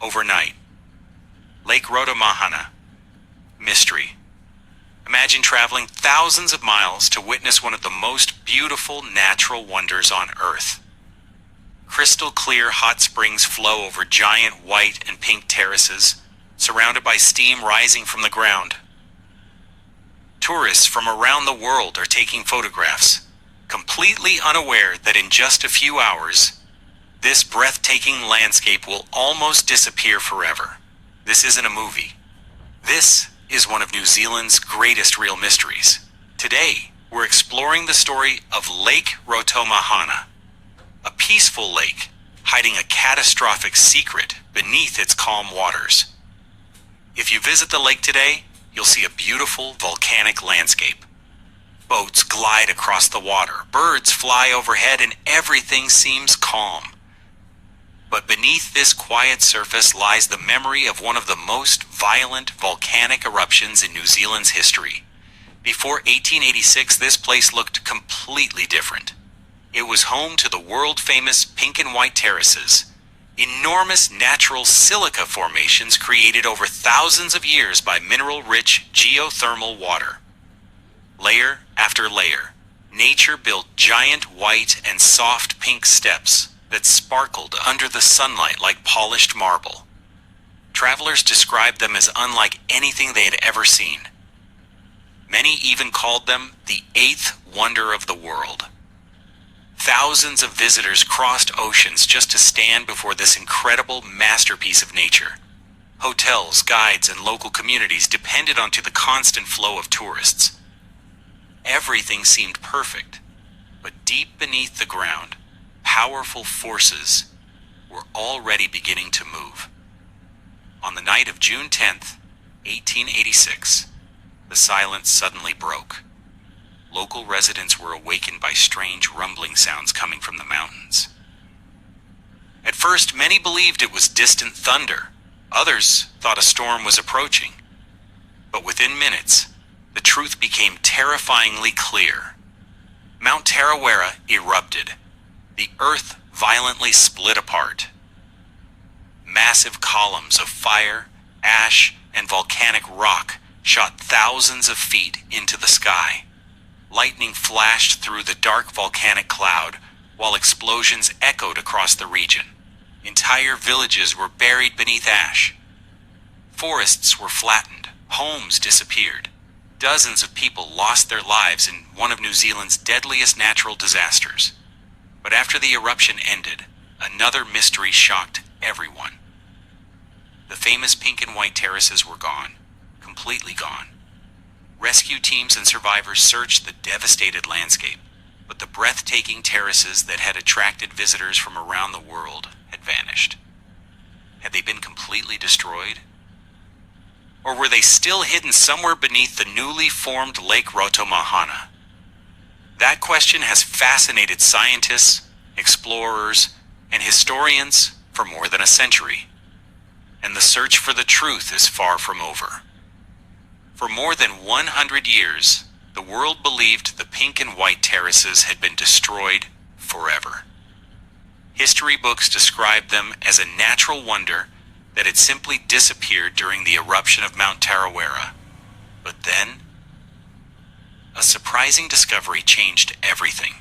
overnight. Lake Rotomahana. Mystery. Imagine traveling thousands of miles to witness one of the most beautiful natural wonders on Earth. Crystal clear hot springs flow over giant white and pink terraces, surrounded by steam rising from the ground. Tourists from around the world are taking photographs, completely unaware that in just a few hours, this breathtaking landscape will almost disappear forever. This isn't a movie. This is one of New Zealand's greatest real mysteries. Today, we're exploring the story of Lake Rotomahana, a peaceful lake hiding a catastrophic secret beneath its calm waters. If you visit the lake today, you'll see a beautiful volcanic landscape. Boats glide across the water, birds fly overhead, and everything seems calm. But beneath this quiet surface lies the memory of one of the most violent volcanic eruptions in New Zealand's history. Before 1886, this place looked completely different. It was home to the world-famous Pink and White Terraces, enormous natural silica formations created over thousands of years by mineral-rich geothermal water. Layer after layer, nature built giant white and soft pink steps that sparkled under the sunlight like polished marble. Travelers described them as unlike anything they had ever seen. Many even called them the eighth wonder of the world. Thousands of visitors crossed oceans just to stand before this incredible masterpiece of nature. Hotels, guides, and local communities depended on the constant flow of tourists. Everything seemed perfect, but deep beneath the ground, powerful forces were already beginning to move. On the night of June 10th, 1886, the silence suddenly broke. Local residents were awakened by strange rumbling sounds coming from the mountains. At first, many believed it was distant thunder. Others thought a storm was approaching. But within minutes, the truth became terrifyingly clear. Mount Tarawera erupted. The earth violently split apart. Massive columns of fire, ash, and volcanic rock shot thousands of feet into the sky. Lightning flashed through the dark volcanic cloud, while explosions echoed across the region. Entire villages were buried beneath ash. Forests were flattened, homes disappeared. Dozens of people lost their lives in one of New Zealand's deadliest natural disasters. But after the eruption ended, another mystery shocked everyone. The famous Pink and White Terraces were gone, completely gone. Rescue teams and survivors searched the devastated landscape, but the breathtaking terraces that had attracted visitors from around the world had vanished. Had they been completely destroyed? Or were they still hidden somewhere beneath the newly formed Lake Rotomahana? That question has fascinated scientists, explorers, and historians for more than a century. And the search for the truth is far from over. For more than 100 years, the world believed the Pink and White Terraces had been destroyed forever. History books described them as a natural wonder that had simply disappeared during the eruption of Mount Tarawera. But then, a surprising discovery changed everything.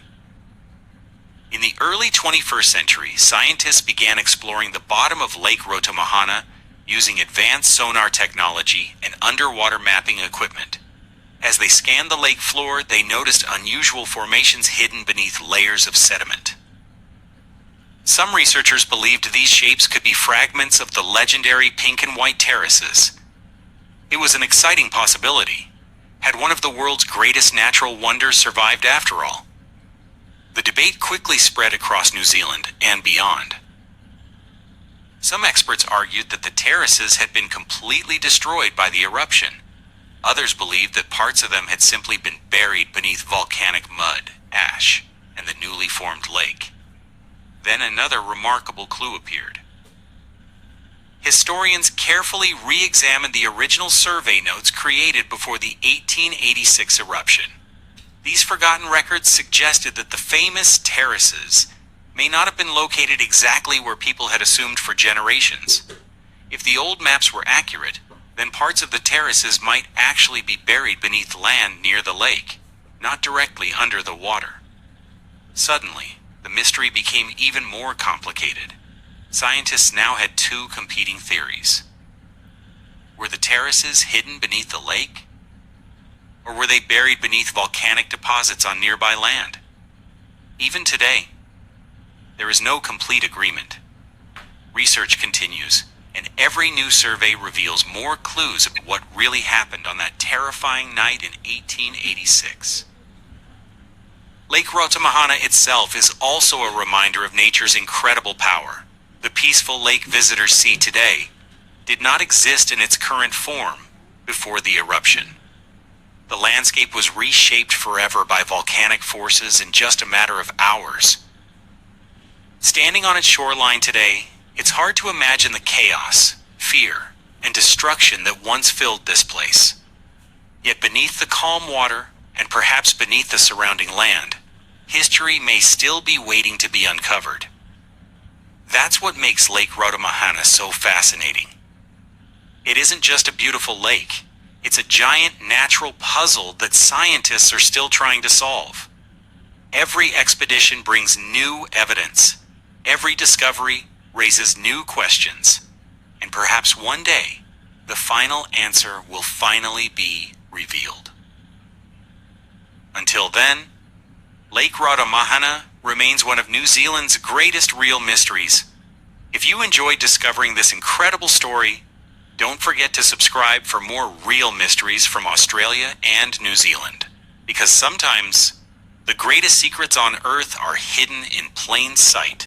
In the early 21st century, scientists began exploring the bottom of Lake Rotomahana using advanced sonar technology and underwater mapping equipment. As they scanned the lake floor, they noticed unusual formations hidden beneath layers of sediment. Some researchers believed these shapes could be fragments of the legendary Pink and White Terraces. It was an exciting possibility. Had one of the world's greatest natural wonders survived after all? The debate quickly spread across New Zealand and beyond. Some experts argued that the terraces had been completely destroyed by the eruption. Others believed that parts of them had simply been buried beneath volcanic mud, ash, and the newly formed lake. Then another remarkable clue appeared. Historians carefully re-examined the original survey notes created before the 1886 eruption. These forgotten records suggested that the famous terraces may not have been located exactly where people had assumed for generations. If the old maps were accurate, then parts of the terraces might actually be buried beneath land near the lake, not directly under the water. Suddenly, the mystery became even more complicated. Scientists now had two competing theories. Were the terraces hidden beneath the lake? Or were they buried beneath volcanic deposits on nearby land? Even today, there is no complete agreement. Research continues, and every new survey reveals more clues about what really happened on that terrifying night in 1886. Lake Rotomahana itself is also a reminder of nature's incredible power. The peaceful lake visitors see today did not exist in its current form before the eruption. The landscape was reshaped forever by volcanic forces in just a matter of hours. Standing on its shoreline today, it's hard to imagine the chaos, fear, and destruction that once filled this place. Yet beneath the calm water, and perhaps beneath the surrounding land, history may still be waiting to be uncovered. That's what makes Lake Rotomahana so fascinating. It isn't just a beautiful lake. It's a giant natural puzzle that scientists are still trying to solve. Every expedition brings new evidence. Every discovery raises new questions. And perhaps one day, the final answer will finally be revealed. Until then, Lake Rotomahana remains one of New Zealand's greatest real mysteries. If you enjoyed discovering this incredible story, don't forget to subscribe for more real mysteries from Australia and New Zealand. Because sometimes, the greatest secrets on Earth are hidden in plain sight.